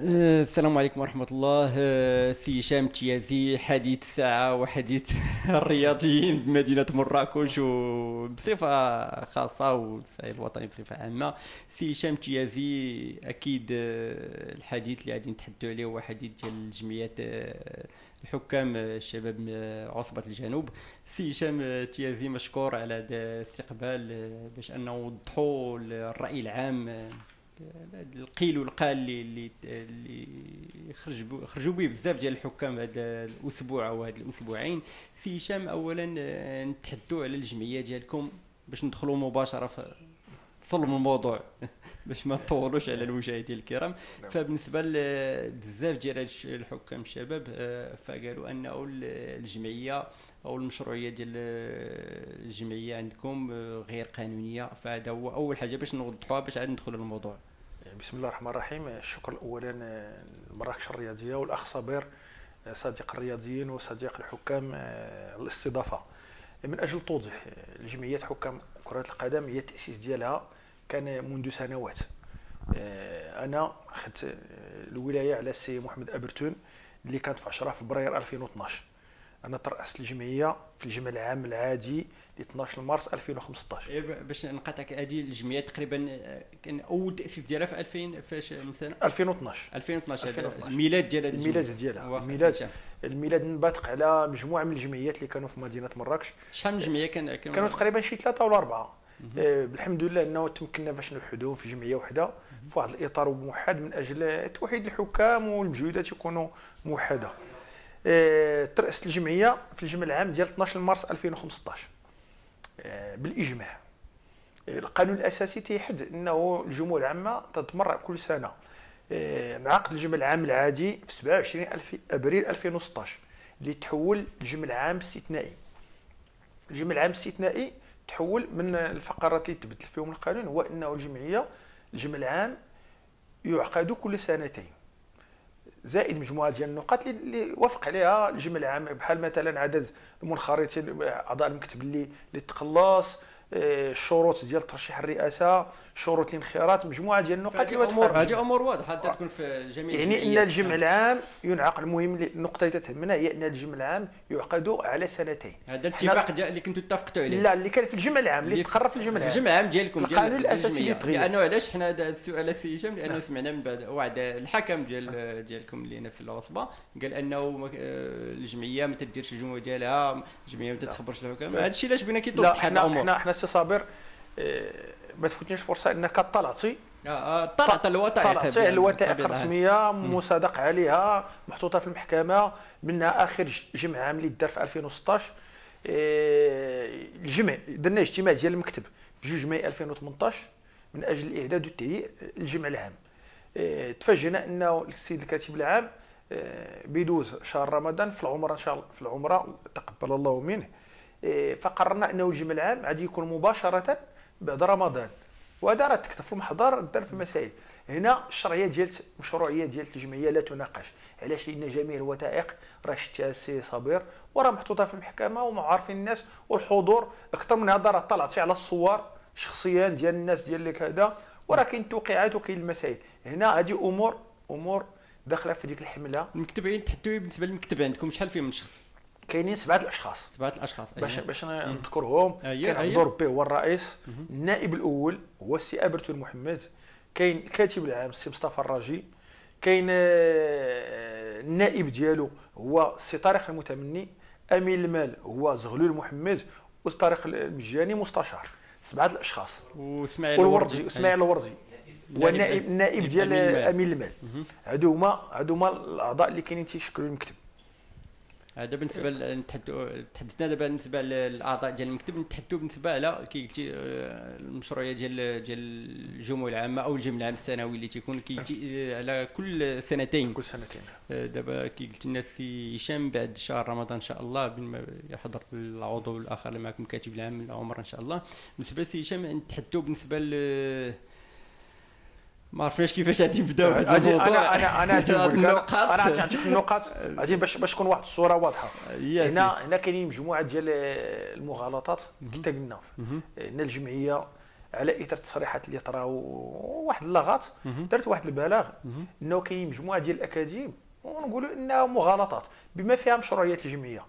السلام عليكم ورحمة الله. سي هشام تيازي، حديث الساعة وحديث الرياضيين بمدينة مراكش وبصفة خاصة والسعي الوطني بصفة عامة. سي هشام تيازي، أكيد الحديث اللي غادي نتحدثوا عليه هو حديث ديال جمعيات الحكام الشباب عصبة الجنوب. سي هشام تيازي، مشكور على هذا الاستقبال باش أنه نوضحوا الرأي العام، القيل والقال اللي خرجوا به بزاف ديال الحكام هذا الاسبوع او هاد الاسبوعين. سي هشام، اولا نتحدثوا على الجمعيه ديالكم باش ندخلوا مباشره في صلب الموضوع باش ما نطولوش على المشاهدين الكرام. فبالنسبه لبزاف ديال الحكام الشباب، فقالوا انه الجمعيه او المشروعيه ديال الجمعيه عندكم غير قانونيه. فهذا هو اول حاجه باش نوضحوها باش عاد ندخلوا للموضوع. بسم الله الرحمن الرحيم. الشكر اولا لمراكش الرياضيه والاخ صابر صديق الرياضيين وصديق الحكام الاستضافه. من اجل توضيح، الجمعيه حكام كره القدم هي التاسيس ديالها كان منذ سنوات. انا خدت الولايه على السي محمد ابرتون اللي كانت في 10 فبراير 2012. انا ترأست الجمعيه في الجمع العام العادي ل 12 مارس 2015. باش نقاطعك، هذه الجمعيه تقريبا كان اول تاسيس ديالها في 2000 فاش مثلا 2012 الميلاد ديال الميلاد نباتق على مجموعه من الجمعيات اللي كانوا في مدينه مراكش. شحال من جمعيه كانوا تقريبا شي 3 ولا 4. بالحمد لله انه تمكننا باش نوحدوهم في جمعيه واحده في واحد الاطار موحد من اجل توحيد الحكام والمجهودات يكونوا موحده. ترأست الجمعيه في الجمع العام ديال 12 مارس 2015 بالاجماع. القانون الاساسي تيحد انه الجموع العامه تتمرع كل سنه. انعقد الجمع العام العادي في 27 ابريل 2016 اللي تحول لجمع العام استثنائي. الجمع العام الاستثنائي تحول من الفقرات اللي تبدل فيهم القانون هو انه الجمع العام يعقد كل سنتين، زائد مجموعه ديال النقاط اللي وافق عليها الجمع العام، بحال مثلا عدد المنخرطين اعضاء المكتب اللي تقلص، الشروط ديال ترشيح الرئاسه، شروط الانخراط، مجموعه ديال النقاط اللي هذه امور واضحه تكون في جميع يعني ان الجمع العام ينعقد. المهم النقطه اللي تهمنا هي ان الجمع العام يعقد على سنتين. هذا الاتفاق اللي كنتوا اتفقتوا عليه؟ لا، اللي كان في الجمع العام اللي تقرر في الجمع العام. الجمع العام ديالكم ديال القانون الاساسي اللي تغير. لانه علاش حنا هذا السؤال السي هشام؟ لانه سمعنا من بعد وعد الحكم ديالكم اللي هنا في العصبه، قال انه الجمعيه ما تديرش الجمعيه ديالها، الجمعيه ما تخبرش الحكام. هذا الشيء علاش بغينا كيتوضح لنا الامور. حنا السي صابر ما تفوتنيش فرصه انك طلعتي طلعت الوثائق الرسميه مصادق عليها محطوطه في المحكمه، منها اخر جمع عام اللي دار في 2016. الجمع درنا اجتماع ديال المكتب في 2 ماي 2018 من اجل الاعداد والتهيئ الجمع العام. تفاجئنا انه السيد الكاتب العام بيدوز شهر رمضان في العمره، ان شاء الله في العمره تقبل الله منه. فقررنا انه الجمع العام غادي يكون مباشره بعد رمضان، وهذا راه تكتب في المحضر دار في المسائل. هنا الشرعيه ديال المشروعيه ديال الجمعيه لا تناقش. علاش؟ لان جميع الوثائق راه شتها السي صابر وراه محطوطه في المحكمه ومعارفين الناس، والحضور اكثر من هذا راه طلعتي على الصور شخصيا ديال الناس ديال لك هذا، وراه كاين التوقيعات وكاين المسائل. هنا هذه امور داخله في ديك الحمله. المكتبين تحدوا بالنسبه للمكتب عندكم شحال فيه من شخص؟ كاينين 7 الاشخاص. باش نذكرهم. كاين عبد ربي هو الرئيس، النائب الاول هو السي ابرتون محمد، كاين الكاتب العام السي مصطفى الراجي، كاين النائب ديالو هو السي طارق المتمني، امين المال هو زغلول محمد، وطارق المجاني مستشار. 7 الاشخاص. واسماعيل الوردي هو النائب ديال امين المال. هادو هما الاعضاء اللي كاينين تيشكلوا المكتب. هذا بالنسبه تحدثنا دابا بالنسبه للاعضاء ديال المكتب. نتحدثوا بالنسبه على كي قلتي المشروعيه ديال الجمعيه العامه او الجمع العام السنوي اللي تيكون كيجي على كل سنتين. دابا كي قلت لنا السي هشام بعد شهر رمضان ان شاء الله بما يحضر العضو الاخر اللي معكم كاتب العام العمر ان شاء الله. بالنسبه للسي هشام نتحدثوا بالنسبه ما عرفناش كيفاش غادي نبداو هذا الموضوع. انا غنعطيك النقاط غادي باش تكون واحد الصوره واضحه. هنا كاينين مجموعه ديال المغالطات كي قلنا. ان الجمعيه على اثر التصريحات اللي طراو واحد اللغط، درت واحد البلاغ انه كاين مجموعه ديال الاكاذيب ونقولوا انها مغالطات بما فيها مشروعيه الجمعيه.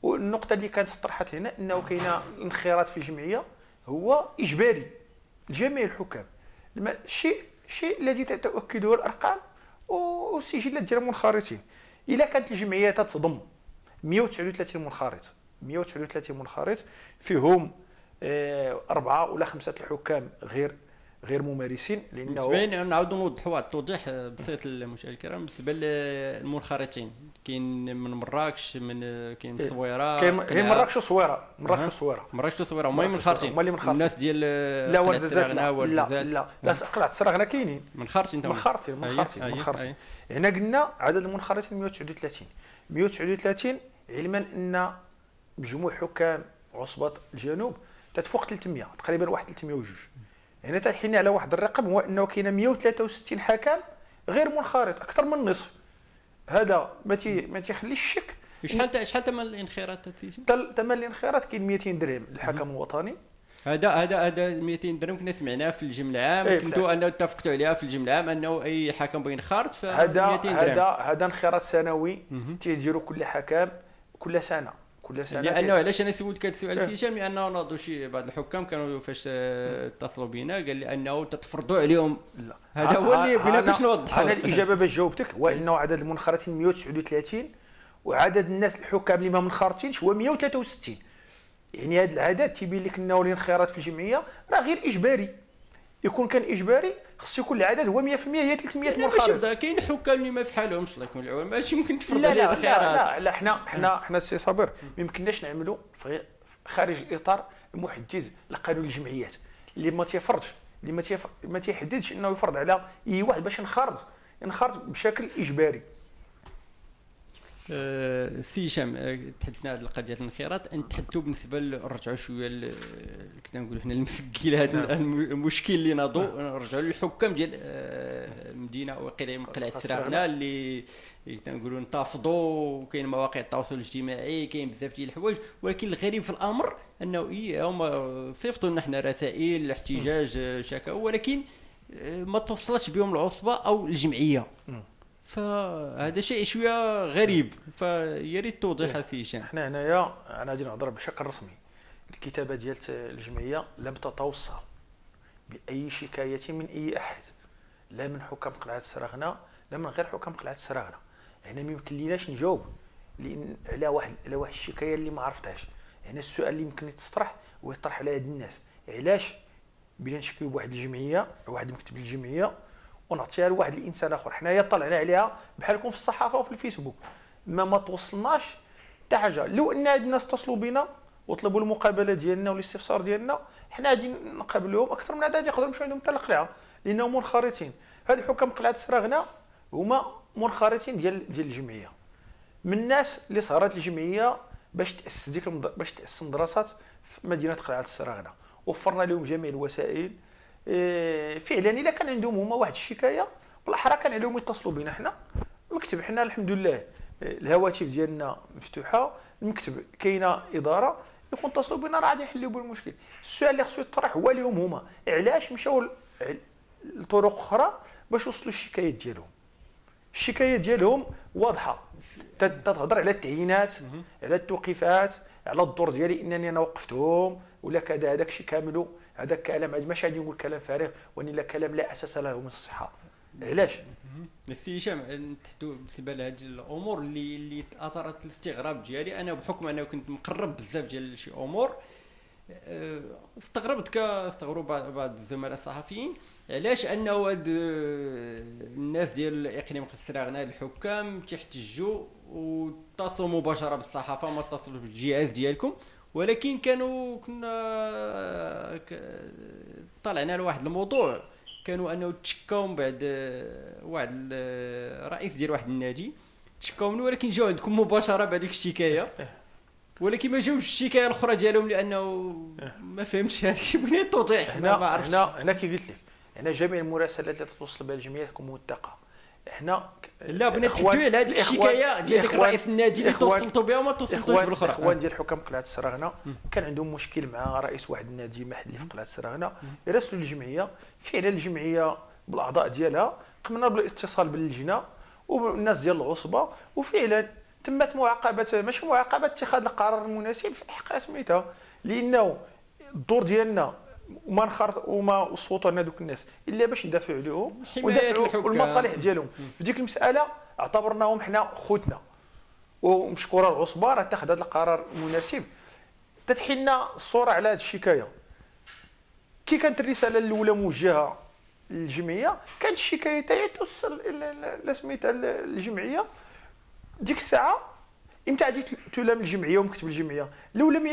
والنقطه اللي كانت طرحت هنا انه كاين انخراط في الجمعيه هو اجباري لجميع الحكام. الشيء الذي تؤكده الارقام والسجلات ديال المنخرطين. الا كانت الجمعيه تضم 139 منخرط، 139 منخرط فيهم 4 ولا 5 الحكام غير ممارسين. لانه بالنسبه نعاودوا نوضحوا واحد التوضيح بسيط للمشاهدين الكرام بالنسبه للمنخرطين. كاين من مراكش، كاين من الصويره، هي مراكش وصويره، مراكش وصويره هما منخرطين. الناس ديال لا ورزازات لا قلعه السراغنه كاينين منخرطين. هنا قلنا عدد المنخرطين 139 علما ان مجموع حكام عصبه الجنوب تتفوق 300 تقريبا، واحد 302. يعني تحينا على واحد الرقم هو انه كاين 163 حكم غير منخرط، اكثر من النصف. هذا ما تيخليش الشك. شحال ثمن الانخراط؟ ثمن الانخراط كاين 200 درهم للحكم الوطني. هذا 200 درهم كنا سمعناه في الجمع العام، كنتوا انه اتفقتوا عليها في الجمع العام انه اي حكم بغى ينخرط ف 200 درهم. هذا انخراط سنوي تيديروا كل حكم كل سنه. لانه علاش انا سولت هذا السؤال سي هشام؟ لانه ناضوا شي بعض الحكام كانوا فاش اتصلوا بنا قال لي انه تتفرضوا عليهم. لا هذا هو اللي بغينا باش نوضحوا. انا الاجابه باش جاوبتك هو انه عدد المنخرطين 139 وعدد الناس الحكام اللي ما منخرطينش هو 163. يعني هذا العدد تيبين لك انه الانخراط في الجمعيه راه غير اجباري. يكون كان اجباري خص يكون العدد هو 100% هي 300 منخرط. كاين حكام اللي ما فحالهمش الله يكون العون، ماشي ممكن تفرض عليه الخيارات. لا حنا السي صابر ما يمكنناش نعملوا خارج الاطار المحدد لقانون الجمعيات اللي ما تيفرضش، اللي ما تيحددش انه يفرض على اي واحد باش ينخرط بشكل اجباري. سي هشام، تحدثنا على القضيه ديال الانخراط، نتحدثوا بالنسبه نرجعوا شويه كنا نقولوا حنا المسكيل هذا المشكل اللي ناضوا، نرجعوا للحكام ديال المدينه وقيله قلعه السراغنه اللي كنقولوا انتفضوا، وكاين مواقع التواصل الاجتماعي، كاين بزاف ديال الحوايج، ولكن الغريب في الامر انه هما صيفطوا لنا حنا رسائل احتجاج شكاوى، ولكن ما توصلتش بهم العصبه او الجمعيه. فهذا شيء شويه غريب، فيا ريت توضيح سي هشام. حنا هنايا انا غادي نهضر بشكل رسمي. الكتابه ديال الجمعيه لم تتوصل باي شكايه من اي احد، لا من حكام قلعه السراغنه لا من غير حكام قلعه السراغنه. هنا ما يمكنليناش نجاوب لان على واحد الشكايه اللي ما عرفتهاش. هنا السؤال اللي يمكن يطرح هو يطرح على هاد الناس، علاش بغينا نشكيو بواحد الجمعيه، واحد مكتب الجمعيه ونعطيها لواحد الانسان اخر. حنايا طلعنا عليها بحالكم في الصحافه وفي الفيسبوك، ما توصلناش حتى حاجه. لو ان هاد الناس اتصلوا بنا وطلبوا المقابله ديالنا والاستفسار ديالنا، حنا غادي نقابلوهم. اكثر من هذا يقدروا يمشيو عندهم حتى القلعه لانهم منخرطين. هاد الحكام قلعه السراغنه هما منخرطين ديال الجمعيه، من الناس اللي صارت الجمعيه باش تاسس مدرسات في مدينه قلعه السراغنه، وفرنا لهم جميع الوسائل. فعلا الا كان عندهم هما واحد الشكايه بالاحرى كان عليهم يتصلوا بنا. حنا المكتب حنا الحمد لله الهواتف ديالنا مفتوحه، المكتب كاينه اداره، يكون اتصلوا بنا راه غادي نحلوا بالمشكل. السؤال اللي خصو يطرح هو لهم هما علاش مشاو لطرق اخرى باش يوصلوا الشكايات ديالهم. الشكايات ديالهم واضحه، تتهضر على التعيينات، على التوقيفات، على الدور ديالي انني انا وقفتهم ولا كذا. هذاك الشيء كامل هذاك كلام ماشي غادي نقول كلام فارغ ولا كلام لا اساس له من الصحه. علاش؟ السي هشام، نتحدثوا بالنسبه لهذه الامور اللي اثارت الاستغراب ديالي انا، بحكم انه كنت مقرب بزاف ديال شي امور. استغربوا بعض الزملاء الصحفيين علاش انه هاد الناس ديال اقليم السراغنه الحكام تيحتجوا واتصلوا مباشره بالصحافه، ما اتصلوا بالجهاز ديالكم، ولكن كنا طلعنا لواحد الموضوع، كانوا انه تشكاو من بعد واحد الرئيس ديال واحد النادي تشكاو منه، ولكن جاو عندكم مباشره بهذيك الشكايه، ولكن ما جاوش الشكايه الاخرى ديالهم لانه ما فهمتش هذاك الشيء. بغيت توضيح. هنا كي قلت لك، هنا جميع المراسلات التي توصل بها الجمعيه تكون موثقه، حنا لا بغينا نتحدثوا على هذيك الشكايه ديال ديك رئيس النادي اللي توصلتوا بها وما توصلتوش بالاخرى. الاخوان ديال حكام قلعه السراغنه كان عندهم مشكل مع رئيس واحد النادي محلي في قلعه السراغنه، يراسلوا الجمعيه. فعلا الجمعيه بالاعضاء ديالها قمنا بالاتصال باللجنه والناس ديال العصبه، وفعلا تمت معاقبه، ماشي معاقبه، اتخاذ القرار المناسب في حق سميتها، لانه الدور ديالنا وما نخرط وما نصوتوا على دوك الناس الا باش ندافعوا عليهم وندافعوا المصالح ديالهم. في ديك المساله اعتبرناهم حنا خوتنا، ومشكوره العصبه راه اتخذ هذا القرار المناسب. تتحيلنا الصوره على هذه الشكايه. كي كانت الرساله الاولى موجهه للجمعيه، كانت الشكايه تاهي توصل سميتها الجمعيه. ديك الساعه امتى غادي تلام الجمعيه ومكتب الجمعيه؟ لو لم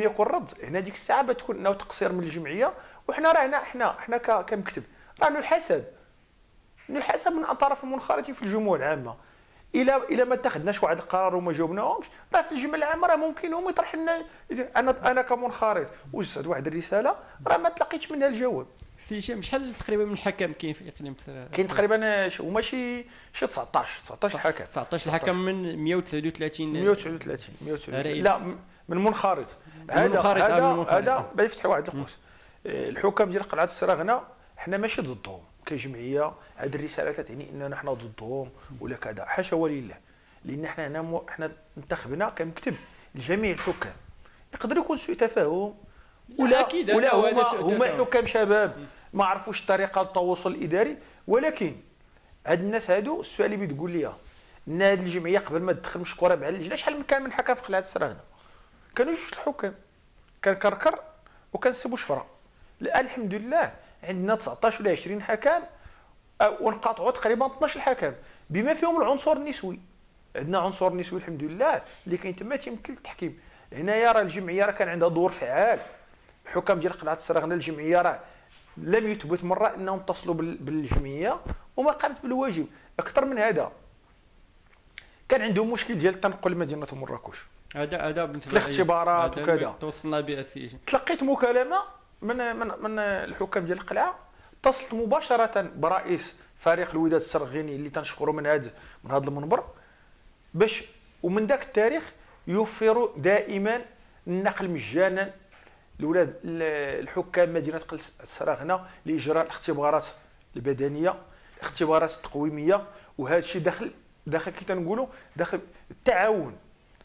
يكن الرد، هنا ديك الساعه بتكون انه تقصير من الجمعيه، وحنا راه حنا كمكتب راه نحاسب من الطرف المنخرطين في الجموع العامه. الى ما اتخذناش واحد القرار وما جاوبناهمش، راه في الجمعيه العامه راه ممكن هم يطرح لنا. انا كمنخرط وجدت واحد الرساله راه ما تلقيتش منها الجواب. سي هشام، شحال تقريبا من حكم كاين في اقليم السراغنه؟ كاين تقريبا هما شي 19 حكم. 19 حكم من 139 لا من منخرط. هذا بيفتح واحد القوس. الحكام ديال قلعه السراغنه حنا ماشي ضدهم كجمعيه، هذه الرساله تعني اننا حنا ضدهم ولا كذا، حاشا ولله. لان حنا انتخبنا كمكتب لجميع الحكام. يقدر يكون سوء تفاهم ولا هما حكام شباب ما عرفوش طريقه التواصل الاداري، ولكن هاد الناس هادو السؤال اللي بتقول لي ان هاد الجمعيه قبل ما تدخل مشكوره مع اللجنه، شحال كان من حكم في قلعه السراغنه؟ كانوا جوج الحكام، كان كركر وكان سي بوشفره. الان الحمد لله عندنا 19 ولا 20 حكم، ونقاطعوا تقريبا 12 حكم بما فيهم العنصر النسوي. عندنا عنصر نسوي الحمد لله اللي كاين تما تيمثل التحكيم. هنايا راه الجمعيه راه كان عندها دور فعال. الحكام ديال قلعه السراغنه الجمعيه راه لم يثبت مره انهم اتصلوا بالجمعيه وما قامت بالواجب. اكثر من هذا كان عندهم مشكل ديال التنقل لمدينه مراكش. هذا بالنسبه في الاختبارات وكذا. توصلنا به السي. تلقيت مكالمه من الحكام ديال القلعه، اتصلت مباشره برئيس فريق الوداد السرغيني اللي تنشكروا من هذا المنبر، باش ومن ذاك التاريخ يوفروا دائما النقل مجانا لولاد الحكام مدينه السراغنه لاجراء الاختبارات البدنيه، الاختبارات التقويميه. وهذا الشيء داخل كي تنقولوا داخل التعاون،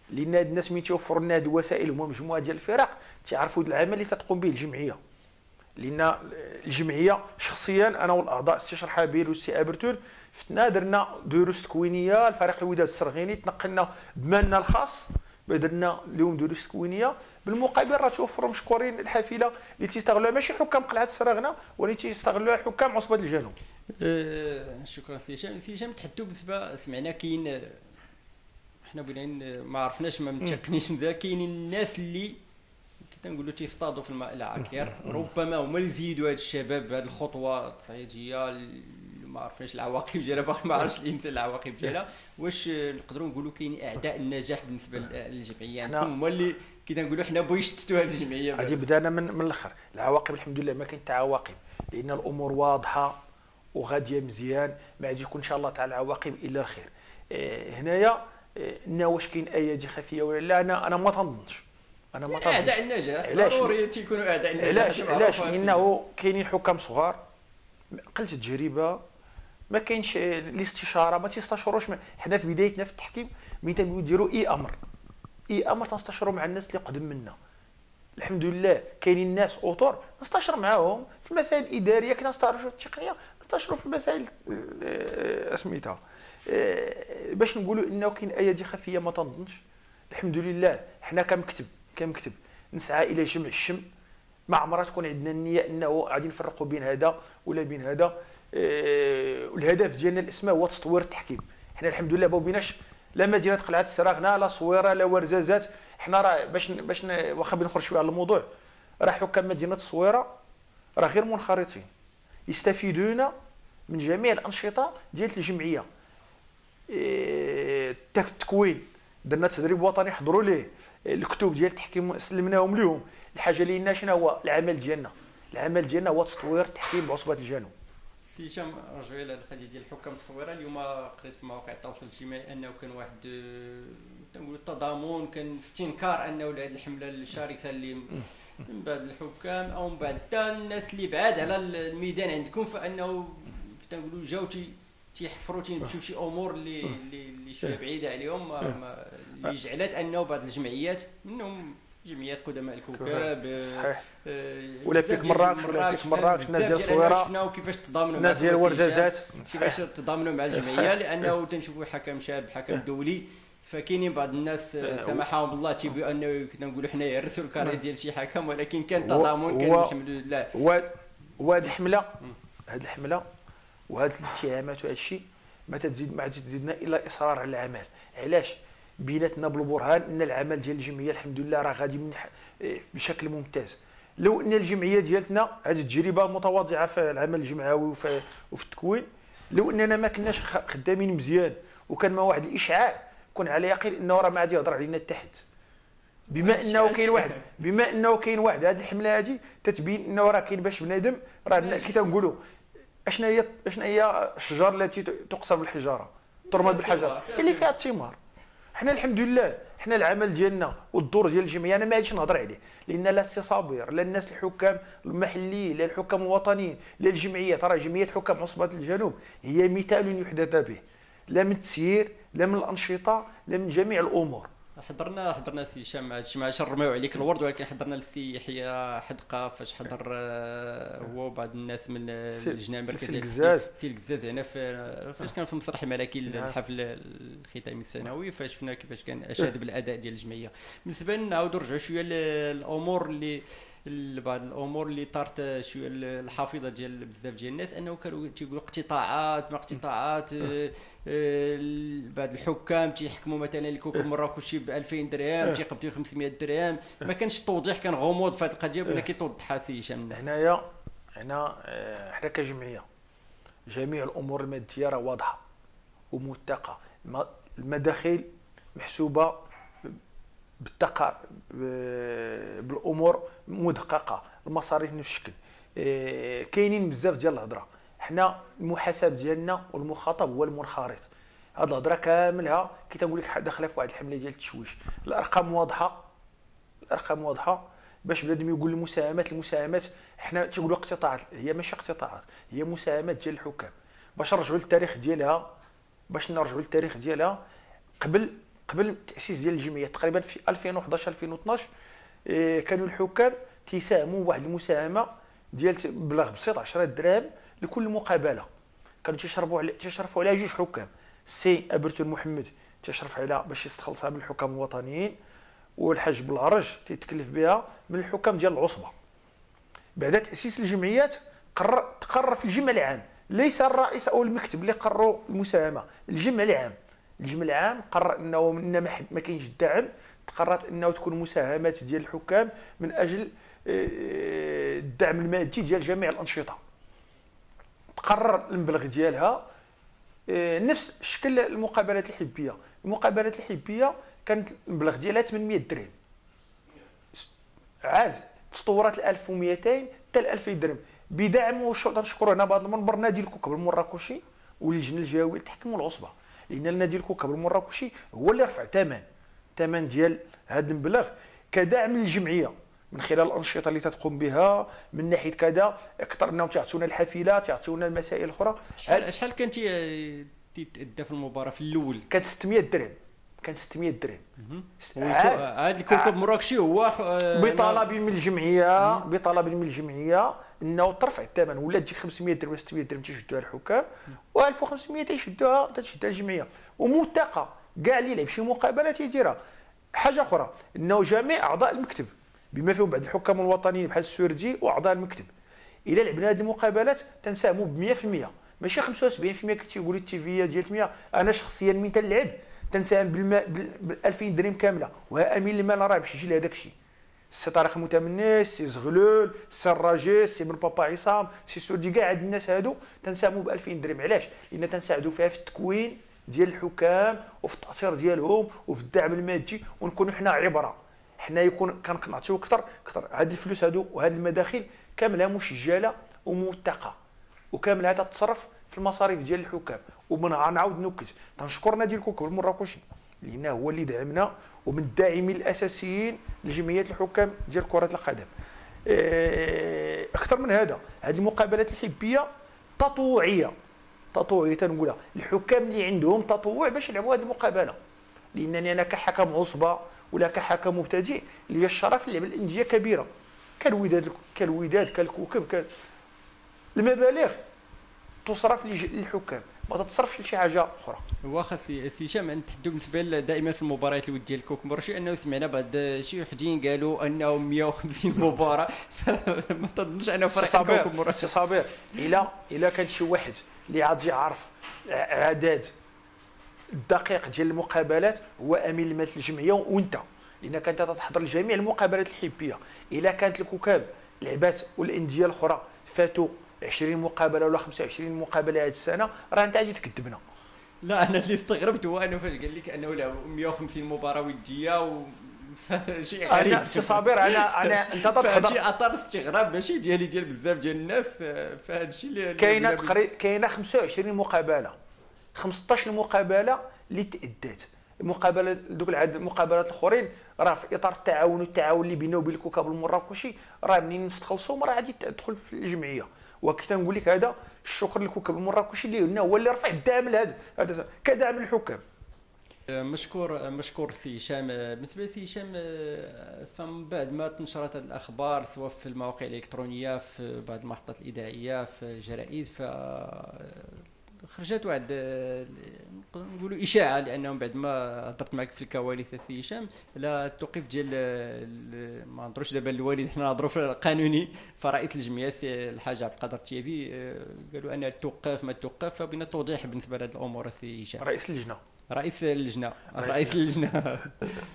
لان هاد الناس ملي تيوفروا لنا هاد الوسائل هما مجموعه ديال الفرق تيعرفوا العمل اللي تتقوم به الجمعيه. لان الجمعيه شخصيا انا والاعضاء السي شرحابيل والسي ابرتول فتنا درنا دروس تكوينيه لفريق الوداد السرغيني، تنقلنا بمالنا الخاص، درنا اليوم دروس تكوينيه. بالمقابل راه توفروا مشكورين الحافله اللي تيستغلوها ماشي حكام قلعه السراغنه ولكن تيستغلوها حكام عصبه الجنوب. شكرا سي هشام. سي هشام تحدثوا بالنسبه سمعنا كاين، حنا بغينا ما عرفناش ما متيقنيش من ذا، كاينين الناس اللي كنقولوا تيصطادوا في الماء العكير، ربما هما اللي يزيدوا هاد الشباب هاد الخطوه التصعيديه ما عرفناش العواقب ديالها، باقي ما عرفتش الانسان العواقب ديالها. واش نقدروا نقولوا كاين اعداء النجاح بالنسبه للجمعيه عندكم هما اللي كي تنقولوا حنا بغينا يشتتوا هذه الجمعيه؟ غادي بدانا من الاخر. العواقب الحمد لله ما كاين حتى عواقب، لان الامور واضحه وغاديه مزيان، ما غادي يكون ان شاء الله تعالى عواقب الا الخير. هنايا واش كاين ايادي خفيه ولا لا؟ انا ما تنظنش. اعداء النجاح ضروري تيكونوا اعداء النجاح. علاش؟ لانه كاينين حكام صغار، قله التجربه، ما كاينش الاستشاره، ما تيستشروش. حنا في بدايتنا في التحكيم ملي تنديروا اي امر تنستشروا مع الناس اللي قدم منا. الحمد لله كاينين ناس اوتور نستشر معاهم في المسائل الاداريه، كنستشروا في التقنيه، نستشروا في المسائل سميتها باش نقولوا انه كاين ايادي خفيه. ما تنظنش. الحمد لله حنا كمكتب نسعى الى جمع الشمل. ما عمرها تكون عندنا النيه انه غادي نفرقوا بين هذا ولا بين هذا. والهدف ديالنا الاسماء هو تطوير التحكيم. حنا الحمد لله ما بغيناش لا مدينه قلعه السراغنه لا صويره لا ورزازات. حنا راه باش واخا بنخرج شويه على الموضوع، راه حكام مدينه الصويره راه غير منخرطين، يستفيدون من جميع الانشطه ديال الجمعيه. التكوين درنا تدريب وطني حضروا ليه، الكتب ديال التحكيم سلمناهم لهم. الحاجه اللي لنا شنو هو العمل ديالنا؟ العمل ديالنا هو تطوير التحكيم بعصبه الجنوب. سي هشام، رجعوا على القضيه ديال الحكام التصويره. اليوم قريت في مواقع التواصل الاجتماعي انه كان واحد تنقولوا التضامن، كان استنكار انه هذه الحمله الشرسه اللي من بعد الحكام او من بعد حتى الناس اللي بعاد على الميدان عندكم، فانه تنقولوا جاو تيحفروا تيمشيو شي امور اللي شويه بعيده عليهم، اللي جعلت انه بعض الجمعيات منهم جمعيات قدماء الكوكب صحيح ولا بيك مراكش الناس ديال الصويره شفناو كيفاش تضامنوا الناس ديال ورزازات كيفاش تضامنوا مع الجمعيه، لانه تنشوفوا حكم شاب حكم دولي. فكاينين بعض الناس سامحهم الله تيبيو انه كنا نقولوا حنا يرسوا الكاري ديال شي حكم، ولكن كان تضامن، كان الحمد لله. وهذه الحمله وهذه الاتهامات وهذا الشيء ما تزيدنا الا اصرار على العمل. علاش؟ بيناتنا بالبرهان ان العمل ديال الجمعيه الحمد لله راه غادي بشكل ممتاز. لو ان الجمعيه ديالتنا هذه التجربه متواضعه في العمل الجمعوي وفي التكوين، لو اننا ما كناش خدامين مزيان وكان ما واحد الاشعاع، كون على يقين انه راه ما غادي يهضر علينا تحت. بما انه كاين واحد هذه الحمله هذه تتبين انه راه كاين باش بنادم، راه كي تنقولوا اشنا هي الشجر التي تقصر بالحجاره ترمى بالحجر اللي فيها الثمار. حنا الحمد لله حنا العمل ديالنا والدور ديال الجمعيه انا ما غاديش نهضر عليه، لان لا السي صابر لا الناس الحكام المحليين لا الحكام الوطنيين لا الجمعيات، راه جمعيه حكام عصبه الجنوب هي مثال يحتذى به، لا من التسيير لا من الانشطه لا من جميع الامور. حضرنا سي هشام مع هادشي، ما رماو عليك الورد، ولكن حضرنا للسي يحيى حدقه فاش حضر هو وبعض الناس من اللجنه المركزيه سي القزاز هنا فاش كان في المسرح الملكي الحفل الختامي السنوي، فشفنا كيفاش كان اشاد بالاداء ديال الجمعيه. بالنسبه لنا نعاودوا نرجعوا شويه للامور بعض الامور اللي طارت شويه الحافظه ديال بزاف ديال الناس، انه كانوا تيقولوا اقتطاعات بعض الحكام تيحكموا مثلا الكوكب المراكشي ب 2000 درهم تيقبضوا 500 درهم. ما كانش توضيح، كان غموض في هذه القضيه، ولا كيتوضحها سي هشام؟ حنا كجمعيه جميع الامور الماديه راه واضحه وموثقه، المداخل محسوبه بالامور مدققه، المصاريف نفس الشكل. كاينين بزاف ديال الهضره، حنا المحاسب ديالنا والمخاطب هو المنخرط. هاد الهضره كاملها كي تنقول لك داخله في واحد الحمله ديال التشويش. الارقام واضحه باش بنادم يقول المساهمات حنا تيقولوا اقتطاعات، هي ماشي اقتطاعات، هي مساهمات ديال الحكام. باش نرجعوا للتاريخ ديالها قبل التاسيس ديال الجمعيه تقريبا في 2011 2012 كانوا الحكام تيساهموا بواحد المساهمه ديال مبلغ بسيط 10 دراهم لكل مقابله. كانوا تيشرفوا على جوج حكام، السي ابرتون محمد تيشرف على باش يستخلصها من الحكام الوطنيين، والحاج بالعرج تيتكلف بها من الحكام ديال العصبه. بعد تاسيس الجمعيات تقرر في الجمع العام، ليس الرئيس او المكتب اللي قرروا المساهمه، الجمع العام قرر انه ما كاينش الدعم، تقررت انه تكون مساهمات ديال الحكام من اجل الدعم المادي ديال جميع الانشطه. تقرر المبلغ ديالها نفس شكل المقابلات الحبيه كانت المبلغ ديالها 800 درهم، عاد تطورت ل 1200 حتى 2000 درهم بدعم. وتنشكروا هنا بهذا المنبر نادي الكوكب المراكشي واللجنه الجهويه لتحكم العصبه، لان نادي الكوكب المراكشي هو اللي رفع ثمن ديال هذا المبلغ كدعم للجمعيه من خلال الانشطه اللي تتقوم بها من ناحيه كذا. اكثر انهم تعطونا الحافلات، تعطونا المسائل الاخرى. شحال كان تيتادى في المباراه في الاول؟ كانت 600 درهم. هذا الكوكب المراكشي هو بطلب من الجمعيه انه ترفع الثمن، ولا تجي 500 درهم 600 درهم تيشدوها الحكام، و1500 تشدها الجمعيه. وموثقه كاع اللي يلعب شي مقابله تيديرها. حاجه اخرى انه جميع اعضاء المكتب بما فيهم بعض الحكام الوطنيين بحال السوردي واعضاء المكتب، الى لعبنا هذه المقابلات تنساهموا ب 100%، ماشي 75% كتيقولوا التيفيه ديال 100. انا شخصيا من تنلعب تنساهم ب 2000 درهم كامله، وها امين المال راه باش يجي لهذاك الشيء. السي طارق متمني، السي زغلول، السي الراجي، السي بن بابا عصام، السي سوردي، كاع هاد الناس هادو تنساهموا ب 2000 درهم. علاش؟ لان تنساعدوا فيها في التكوين ديال الحكام وفي التاثير ديالهم وفي الدعم المادي، ونكونوا حنا عبره. حنا يكون كنعطيو اكثر. هاد الفلوس هادو وهاد المداخل كامله مسجله وموثقه، وكاملها تتصرف في المصاريف ديال الحكام. غنعاود نكد، تنشكر نادي الكوكب المراكشي لانه هو اللي دعمنا ومن الداعمين الاساسيين لجمعيه الحكام ديال كره القدم. اكثر من هذا، هذه المقابلات الحبيه تطوعيه تنقولها، الحكام اللي عندهم تطوع باش يلعبوا هذه المقابله، لانني انا كحكم عصبه ولا كحكم مبتدئ لي الشرف نلعب الانديه كبيره كالوداد كالكوكب المبالغ تصرف للحكام، ما تتصرفش لشي حاجه اخرى. واخا سي هشام نتحدثوا بالنسبه دائما في المباريات الوديه ديال الكوكب المراكشي انه سمعنا بعض شي وحدين قالوا انه 150 مباراه، فما تظنش انه فريق الكوكب المراكشي. سي صابر، الا كان شي واحد اللي عاد يعرف عدد الدقيق ديال المقابلات هو امين المجلس الجمعيه وانت، لانك انت تحضر لجميع المقابلات الحبيه. الا كانت الكوكب لعبات والانديه الاخرى فاتوا 20 مقابله ولا 25 مقابله هذه السنه، راه انت غادي تكذبنا. لا انا اللي استغربت هو انه فاش قال لك انه لعبوا 150 مباراه وديه شيء غريب. انا سي صابر، انا انت تحضر شي اثار استغراب ماشي ديالي ديال بزاف ديال الناس، فهذا الشيء اللي كاينه 25 مقابله، 15 مقابله اللي تأدات. المقابله دوك المقابلات الاخرين راه في اطار التعاون اللي بينه وبين الكوكب المراكشي، راه منين نستخلصوا راه غادي تدخل في الجمعيه. وكنت نقول لك هذا الشكر للكوكب المراكشي لانه هو اللي رفع الدعم هذا كدعم للحكام. مشكور سي هشام. بالنسبه لسي هشام، فمن بعد ما تنشرت هذه الاخبار سواء في المواقع الالكترونيه في بعض المحطات الاذاعيه في الجرائد، خرجت واحد نقولوا اشاعه، لانه بعد ما هضرت معك في الكواليس سي هشام لا التوقيف ديال ما نهضروش دابا الوالد، حنا نهضروا في القانوني، فرئيس الجمعيه الحاج عبد القادر التيابي قالوا ان توقف ما توقف، فبغينا توضيح بالنسبه لهذه الامور سي هشام. رئيس اللجنه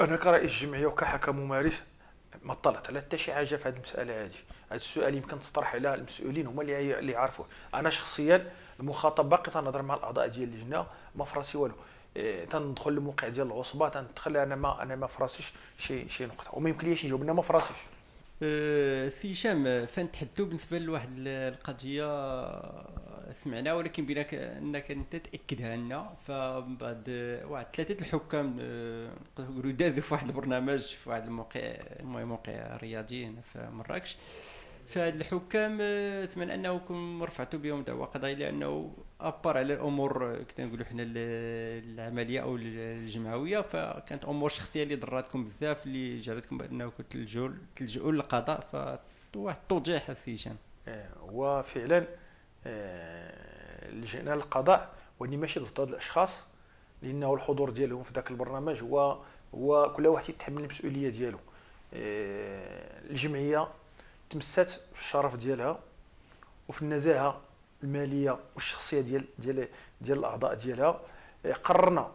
انا كرئيس الجمعيه وكحكم ممارس ما طلعت على حتى شي حاجه في هذه المساله هذه. هذا السؤال يمكن تطرح على المسؤولين، هما اللي يعرفوه. انا شخصيا المخاطب باقي تنهضر مع الاعضاء ديال اللجنه، ما فراسي والو. تندخل للموقع ديال العصبه تندخل، انا ما فراسيش شي نقطه، وما يمكنليش نجاوب، انا ما فراسيش. سي هشام، فنتحدثوا بالنسبه لواحد القضيه سمعنا، ولكن بينك انك انت تاكدها لنا. فبعد واحد ثلاثه الحكام نقولوا دازوا في واحد البرنامج في واحد الموقع، موقع رياضي في مراكش، فهاد الحكام سمعنا انكم رفعتوا بهم دعوى قضائيه لانه ابار على الامور كنت نقولوا حنا العمليه او الجمعويه، فكانت امور شخصيه اللي ضراتكم بزاف اللي جعلتكم بانكم تلجؤوا للقضاء. فواحد التوضيح سي هشام. وفعلا لجئنا للقضاء، واني ماشي ضد هاد الاشخاص، لانه الحضور ديالهم في ذاك البرنامج هو كل واحد يتحمل المسؤوليه ديالو. الجمعيه تمست في الشرف ديالها وفي النزاهه الماليه والشخصيه ديال الاعضاء ديالها. قررنا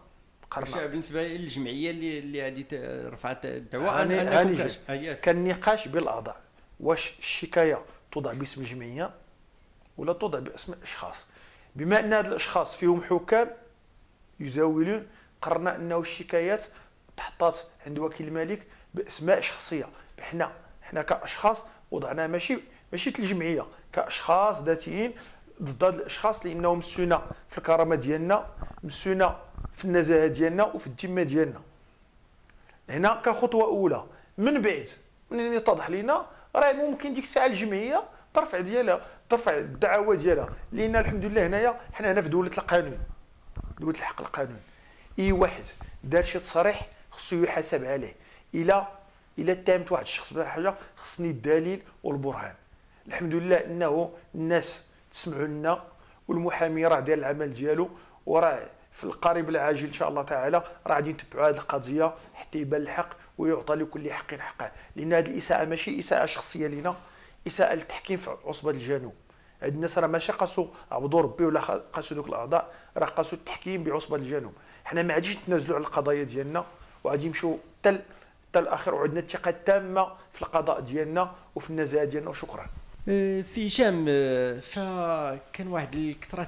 بالنسبه للجمعيه اللي هذه رفعت الدعوى، كان نقاش بين الاعضاء واش الشكايه توضع باسم الجمعيه ولا توضع باسم اشخاص. بما ان هاد الاشخاص فيهم حكام يزاولون، قررنا انه الشكايات تحطات عند وكيل الملك باسماء شخصيه. حنا كاشخاص وضعنا ماشي الجمعيه، كاشخاص ذاتيين ضد هاد الاشخاص، لانهم مسونا في الكرامه ديالنا، مسونا في النزاهه ديالنا وفي الذمه ديالنا. هنا كخطوه اولى، من بعد منين يتضح لنا راه ممكن ديك الساعه الجمعيه ترفع الدعوه ديالها، لان الحمد لله هنايا حنا هنا في دوله القانون، دوله الحق القانون. اي واحد دار شي تصريح خصو يحاسب عليه. الى اتهمت واحد الشخص بحاجه حاجه خصني الدليل والبرهان. الحمد لله انه الناس تسمعوا لنا، والمحامي راه داير العمل ديالو، وراه في القريب العاجل ان شاء الله تعالى راه غادي نتبعوا هذه القضيه حتى يبان الحق ويعطى لكل حق حقه. لان هذه الاساءه ماشي اساءه شخصيه لنا، اساءه للتحكيم في عصبه الجنوب. هاد الناس راه ماشي قاسوا عبدوا ربي ولا قاسوا دوك الاعضاء، راه قاسوا التحكيم بعصبه الجنوب. حنا ما غاديش نتنازلوا على القضايا ديالنا، وغادي نمشيو حتى الاخر، وعندنا الثقه التامه في القضاء ديالنا وفي النزاهه ديالنا. وشكرا. سي هشام، فكان واحد كثرة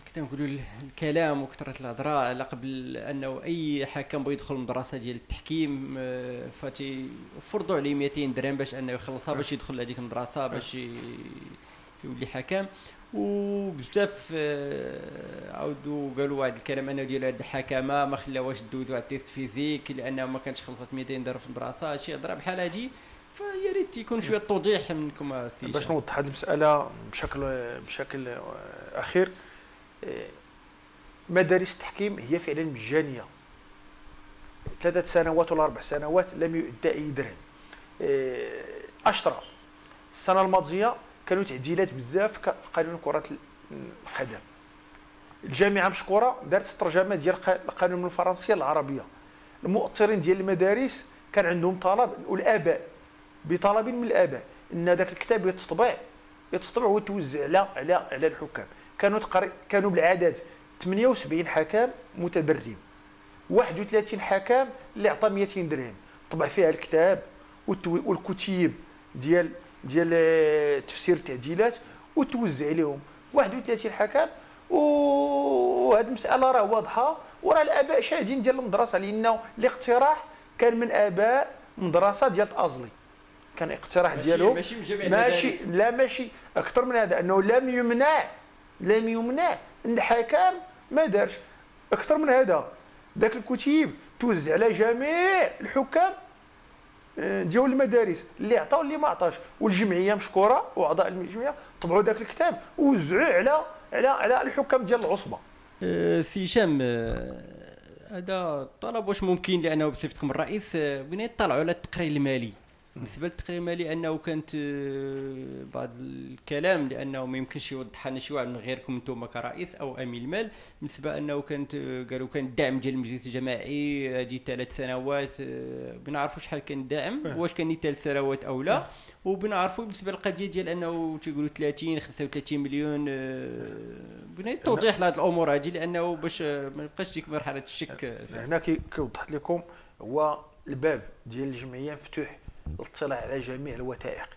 كنت نقولوا الكلام وكثرة الهضره على قبل انه اي حكم بغى يدخل المدرسه ديال التحكيم فاتي فرضوا عليه 200 درهم باش انه يخلصها باش يدخل لهذيك المدرسه باش يولي حكم. وبزاف عاودوا قالوا واحد الكلام انه ديال هاد الحكمه ما خلاوهاش دوزو على التيست فيزيك لانه ما كانش خلصت 200 درهم في البلاصه، شي هضره بحال هادي. فيا ريت يكون شويه توضيح منكم سي باش نوضح هذه المساله بشكل اخير. مدارس التحكيم هي فعلا مجانيه 3 سنوات ولا 4 سنوات لم يؤدى اي درهم. اشطر السنه الماضيه كانوا تعديلات بزاف في قانون كره القدم. الجامعه مشكوره دارت الترجمه ديال القانون من الفرنسيه للعربيه. المؤطرين ديال المدارس كان عندهم طلب، والاباء بطلب من الاباء ان ذاك الكتاب يتطبع ويتوزع على الحكام. كانوا بالعدد 78 حكم متدرب، 31 حكم اللي عطى 200 درهم طبع فيها الكتاب والكتيب ديال تفسير التعديلات وتوزع عليهم 31 حكم. وهذه المساله راه واضحه، وراه الاباء شاهدين ديال المدرسه، لانه الاقتراح كان من اباء مدرسه ديال الازلي. كان اقتراح ديالهم ماشي من جميع المدارس. ماشي اكثر من هذا، انه لم يمنع ان الحكم ما دارش اكثر من هذا. ذاك الكتيب توزع على جميع الحكام ديال المدارس اللي عطاو واللي ما عطاش، والجمعيه مشكوره واعضاء الجمعيه طبعوا ذاك الكتاب ووزعوه على الحكام ديال العصبه. سي هشام، هذا طلب واش ممكن لانه بصفتكم الرئيس بغينا يطلعوا على التقرير المالي. بالنسبه للتقرير المالي انه كانت بعض الكلام لانه ما يمكنش يوضح لنا شي واحد من غيركم انتم كرئيس او امين المال، بالنسبه انه كانت قالوا كان الدعم ديال المجلس الجماعي هذه 3 سنوات، بنعرفوا شحال كان الدعم، واش كان 3 سنوات او لا، وبنعرفوا بالنسبه للقضيه ديال انه تيقولوا 30 35 مليون. بغينا توضيح لهذه الامور هذه لانه باش ما يبقاش ديك مرحله الشك. هنا كي وضحت لكم، هو الباب ديال الجمعيه مفتوح الاطلاع على جميع الوثائق،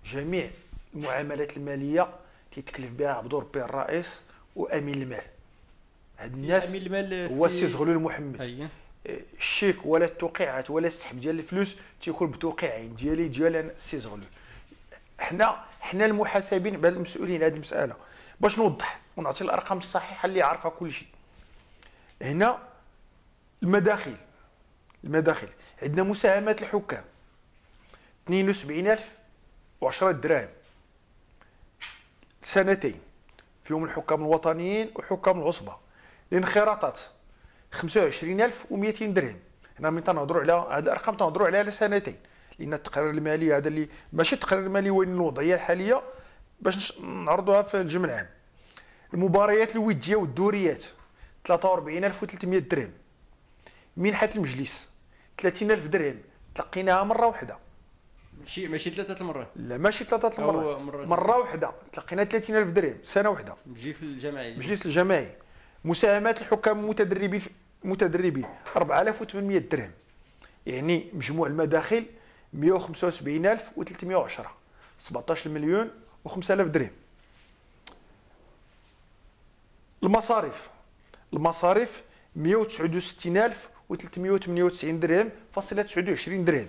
جميع المعاملات الماليه تيتكلف بها عبد ربي الرئيس وامين المال. هاد الناس امين المال هو السي زغلول محمد. الشيك ولا التوقيعات ولا السحب ديال الفلوس تيكون بتوقيعين ديال انا السي زغلول. حنا المحاسبين بعد المسؤولين هذه المساله باش نوضح ونعطي الارقام الصحيحه اللي عارفه كل شيء. هنا المداخل عندنا مساهمات الحكام 72,010 درهم سنتين، فيهم الحكام الوطنيين وحكام العصبه. الانخراطات 25,200 درهم. هنا من تنهضروا على هذه الارقام تنهضروا على سنتين، لان التقرير المالي هذا اللي ماشي التقرير المالي وين الوضعيه الحاليه باش نعرضوها في الجمع العام. المباريات الوديه والدوريات 43,300 درهم. منحه المجلس 30,000 درهم تلقيناها مره واحده، ماشي 3 المرات. لا ماشي 3 المرات، مره واحده تلقينا 30,000 درهم سنه واحده. المجلس الجماعي. مساهمات الحكام المتدربين 4,800 درهم، يعني مجموع المداخل 175,310، 17 مليون و5,000 درهم. المصاريف 169,398 درهم فاصلة 29 درهم.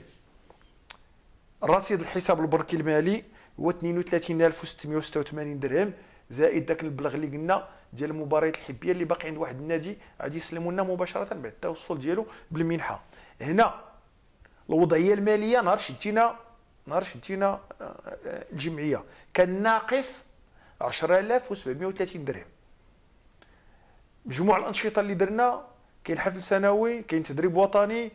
رصيد الحساب البنكي المالي هو 32,686 درهم، زائد ذاك المبلغ اللي قلنا ديال المباريات الحبيه اللي باقي عند واحد النادي غادي يسلموا لنا مباشره بعد التوصل ديالو بالمنحه. هنا الوضعيه الماليه نهار شدينا الجمعيه كان ناقص 10,730 درهم. مجموع الانشطه اللي درنا، كاين حفل سنوي، كاين تدريب وطني،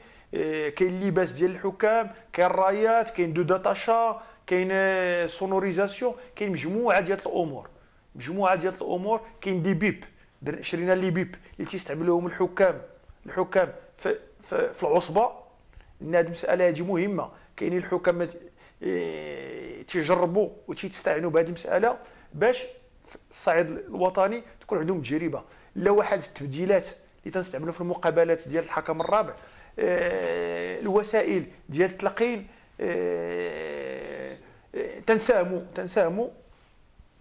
كاين اللباس ديال الحكام، كاين الرايات، كاين دو داتاشا، كاين سونوريزاسيون، كاين مجموعه ديال الامور. كاين دي بيب، شرينا لي بيب اللي تيستعملوهم الحكام في العصبه. ان هذه المساله هذه مهمه. كاينين الحكام تيجربوا وتيستعينوا بهذه المساله باش في الصعيد الوطني تكون عندهم تجربه. لا واحد التبديلات اللي تنستعملوا في المقابلات ديال الحكم الرابع، الوسائل ديال التلقين، تنساهموا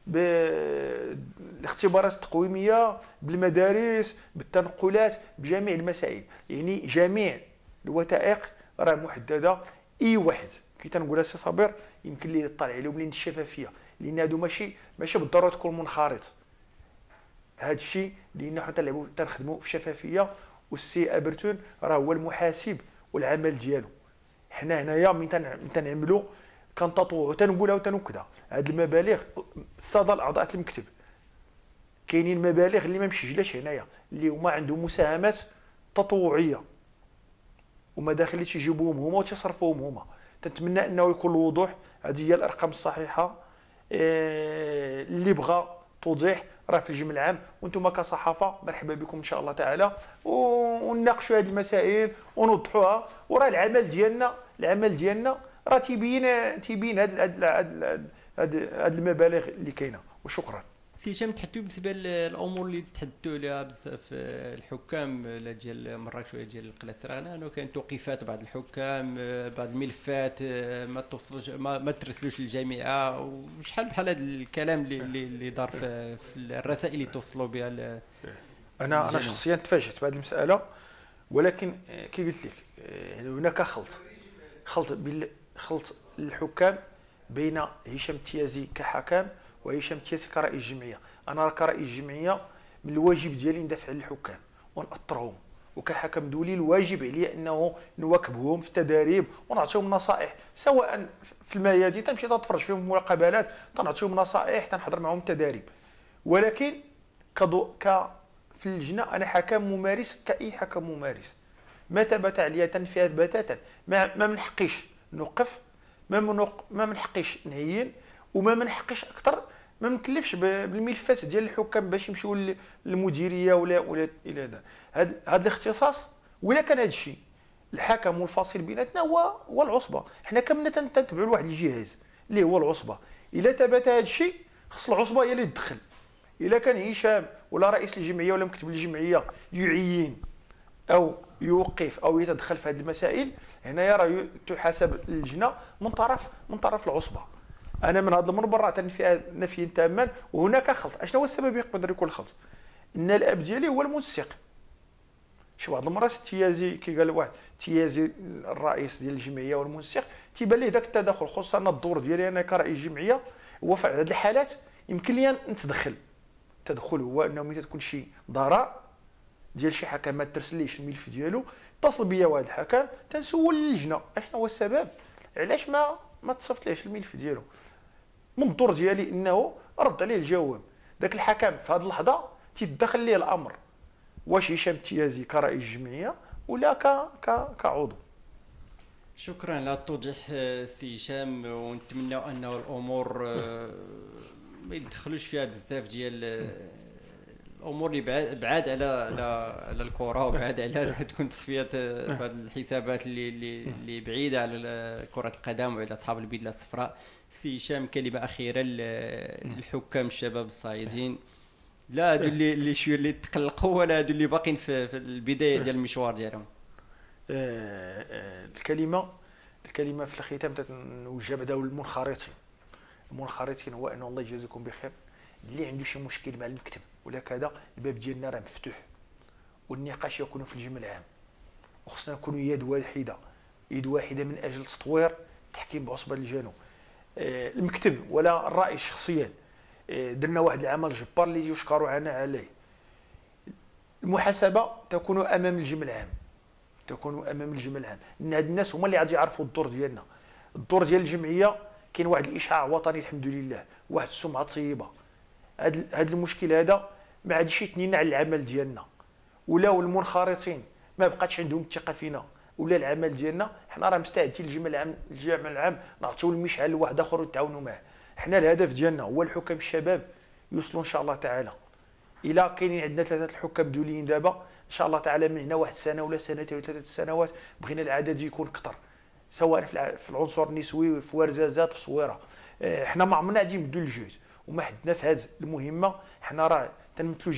بالاختبارات التقويميه، بالمدارس، بالتنقلات، بجميع المسائل. يعني جميع الوثائق راه محدده. اي واحد كي تنقولها سي صابر يمكن لي يطلع عليهم لين الشفافيه، لان هادو ماشي بالضروره تكون منخرط. هذا الشيء لان حنا تنخدموا في الشفافيه، والسي ابرتون راه هو المحاسب والعمل ديالو. حنا هنايا من تنعملوا كنتطوعوا تنقولها وتنكدها. هاد المبالغ الساده الاعضاء المكتب كاينين مبالغ اللي ما مسجلاش هنايا اللي هما عندهم مساهمات تطوعيه وما داخليش يجيبوهم هما وتصرفوهم هما. تنتمنى انه يكون الوضوح. هذه هي الارقام الصحيحه. اللي بغى توضيح راه في الجمع العام، وانتم كصحافه مرحبا بكم ان شاء الله تعالى، ونناقشوا هذه المسائل ونوضحوها. وراه العمل ديالنا راه تيبين هاد المبالغ اللي كاينه. وشكرا. سي هشام، تحدثوا بالنسبه للامور اللي تحدثوا عليها بزاف الحكام ديال مراكش ولا ديال قلعه سرغنان، وكاين توقيفات بعض الحكام، بعض الملفات ما توصلش ما ترسلوش للجامعه، وشحال بحال هذا الكلام اللي دار في الرسائل اللي توصلوا بها. انا شخصيا تفاجأت بهذه المساله، ولكن كي قلت لك يعني هناك خلط الحكام بين هشام التيازي كحكم وهشام التيازي كرئيس جمعيه. انا كرئيس جمعيه من الواجب ديالي ندافع على الحكام ونأطرهم، وكحكم دولي الواجب عليا انه نواكبهم في التداريب ونعطيهم نصائح، سواء في الميادين تمشي تتفرج فيهم المقابلات، تنعطيهم نصائح، تنحضر معهم التداريب. ولكن في اللجنه انا حكم ممارس كاي حكم ممارس. ما ثبت عليا تنفيذ بتاتا ما من حقيش نوقف، ما من حقيش نهين، وما من حقيش اكثر ما مكلفش بالملفات ديال الحكام باش يمشيو للمديريه ولا الى هذا الاختصاص. ولا كان هذا الشيء الحكم والفاصل بيناتنا هو العصبه. حنا كاملين تنتبعوا لواحد الجهاز اللي هو العصبه. الا ثبت هذا الشيء خص العصبه هي اللي تدخل. الا كان هشام ولا رئيس الجمعيه ولا مكتب الجمعيه يعين او يوقف او يتدخل في هذه المسائل، هنايا راه تحاسب اللجنه من طرف العصبه. انا من هذا المنبر راه نفي تاما. وهناك خلط. اشنو هو السبب يقدر يكون الخلط؟ ان الاب ديالي هو المنسق. شي بعض المرات التيازي كي قال واحد التيازي الرئيس ديال الجمعيه والمنسق تيبان ليه ذاك التدخل، خصوصا الدور ديالي انا كرئيس جمعيه. هو في هذه الحالات يمكن لي نتدخل. التدخل هو انه ملي تكون شي ضرر ديال شي حكم ما ترسليش الملف ديالو، اتصل بيا واحد الحكم تنسول اللجنه اشنو هو السبب، علاش ما تصيفطليش الملف ديالو. من الدور ديالي انه رد عليه الجواب. ذاك الحكم في هذه اللحظه تيتدخل ليه الامر، واش هشام التيازي كرئيس جمعيه ولا كعضو. شكرا على التوضيح سي هشام، ونتمنى انه الامور ما يدخلوش فيها بزاف ديال الامور اللي بعاد على الكره، وبعاد على تكون تصفيات هذه الحسابات اللي بعيده على كره القدم وعلى اصحاب البدله الصفراء. سي هشام، كلمه اخيره للحكام الشباب الصاعدين، لا هادو اللي شويه اللي تقلقوا، ولا هادو اللي باقين في البدايه ديال المشوار ديالهم. الكلمه في الختام تنوجه بعدا المنخرطين هو ان الله يجازيكم بخير. اللي عنده شي مشكل مع المكتب ولا كذا، الباب ديالنا راه مفتوح، والنقاش يكون في الجمع العام، وخصنا نكونوا يد واحده من اجل تطوير التحكيم بعصبه الجنوب. المكتب ولا الرئيس شخصيا درنا واحد العمل جبار اللي يشكر عليه. المحاسبه تكون امام الجمع العام، ان هاد الناس هما اللي غادي يعرفوا الدور ديالنا. الدور ديال الجمعيه كاين واحد الاشعاع وطني الحمد لله، واحد السمعه طيبه. هاد المشكل هذا ما عادش يتنينا على العمل ديالنا، ولاو المنخرطين ما بقاتش عندهم الثقه فينا ولا العمل ديالنا. حنا راه مستعدين الجمع العام نعطيو المشعل لواحد اخر ونتعاونوا معاه. حنا الهدف ديالنا هو الحكام الشباب يوصلوا ان شاء الله تعالى. الى كاينين عندنا 3 الحكام دوليين دابا ان شاء الله تعالى، من هنا واحد سنه ولا سنتين ولا 3 سنوات بغينا العدد يكون اكثر، سواء في العنصر النسوي، في ورزازات، في صويره. حنا ما عمرنا غادي نبدلوا الجهد وما حدنا في هذه المهمه. حنا راه تنمثلوا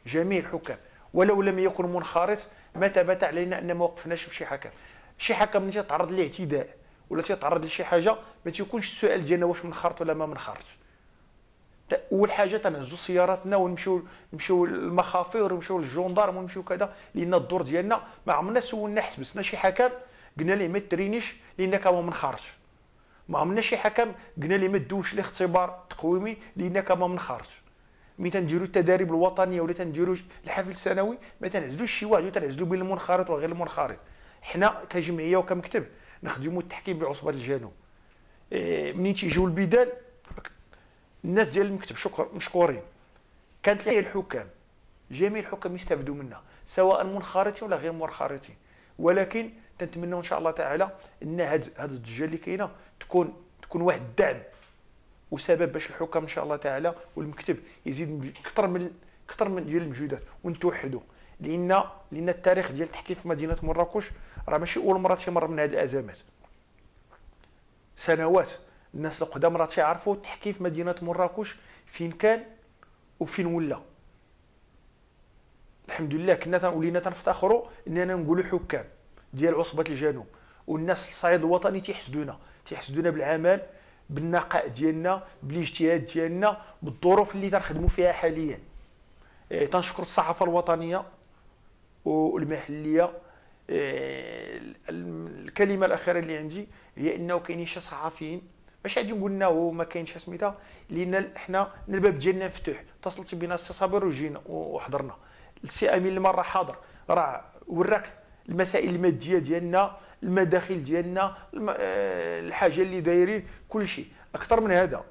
جميع الحكام، ولو لم يكن منخرط ما ثبت علينا ان ما وقفناش في شي حكم ملي تيتعرض للاعتداء ولا تيتعرض لشي حاجه ما تيكونش السؤال ديالنا واش منخرط ولا ما منخرطش. اول حاجه تنهزوا سياراتنا ونمشيو للمخافر ونمشيو للجندارم ونمشيو كذا، لان الدور ديالنا ما عمرنا سولنا حبسنا شي حكم قلنا ليه ما ترينيش لانك ما منخرجش. ما عملنا شي حكم قلنا ليه ما تدوش الاختبار التقويمي لانك ما منخرج. ملي تنديروا التداريب الوطنيه ولا تنديروا الحفل السنوي ما تنعزلوش شي واحد وتنعزلوا بين المنخرط وغير المنخرط. حنا كجمعيه وكمكتب نخدموا التحكيم بعصبه الجنوب. منين تيجيو البدال الناس ديال المكتب مشكورين. كانت ليه الحكام جميع الحكام يستافدوا منها سواء منخرطين ولا غير منخرطين، ولكن تنتمنوا ان شاء الله تعالى ان هاد الضجه اللي كاينه تكون واحد الدعم وسبب باش الحكام ان شاء الله تعالى والمكتب يزيد اكثر من ديال المجهودات ونتوحدوا. لان التاريخ ديال التحكيم في مدينه مراكش راه ماشي اول مره تيمر من هذه الازمات. سنوات الناس القدام راه تيعرفوا التحكيم في مدينه مراكش فين كان وفين ولا. الحمد لله كنا ولينا تنفتخروا اننا نقولوا حكام ديال عصبه الجنوب، والناس الصعيد الوطني تيحسدونا بالعمل، بالنقاء ديالنا، بالاجتهاد ديالنا، بالظروف اللي تنخدموا فيها حاليا. تنشكر الصحافه الوطنيه والمحليه. الكلمه الاخيره اللي عندي هي انه كاينين شي صحفيين ماشي غادي نقول انه ما كاينش سميتها، لان حنا الباب ديالنا مفتوح. اتصلت بنا السي صابر وجينا وحضرنا. السي امين المره حاضر راه وراك المسائل الماديه ديالنا، المداخل ديالنا، الحاجه اللي دايرين كل شيء. اكثر من هذا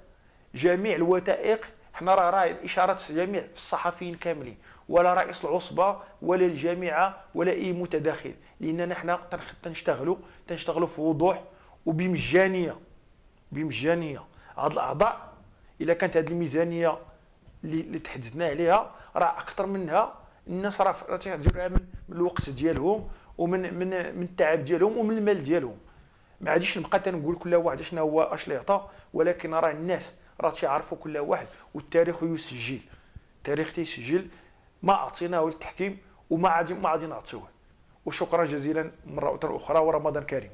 جميع الوثائق حنا راه اشارات جميع الصحفيين كاملين، ولا رئيس العصبه ولا الجامعه ولا اي متداخل، لاننا حنا تنشتغلوا في وضوح وبمجانيه. هاد الاعضاء الا كانت هذه الميزانيه اللي تحدثنا عليها راه اكثر منها الناس راه تيديروها من الوقت ديالهم ومن التعب ديالهم ومن المال ديالهم. ما غاديش نبقى تنقول كل واحد شنو هو اش اللي عطى، ولكن راه الناس راه تيعرفوا كل واحد، والتاريخ يسجل. التاريخ تيسجل ما اعطيناه للتحكيم وما غادي نعطيوه. وشكرا جزيلا مره اخرى ورمضان كريم.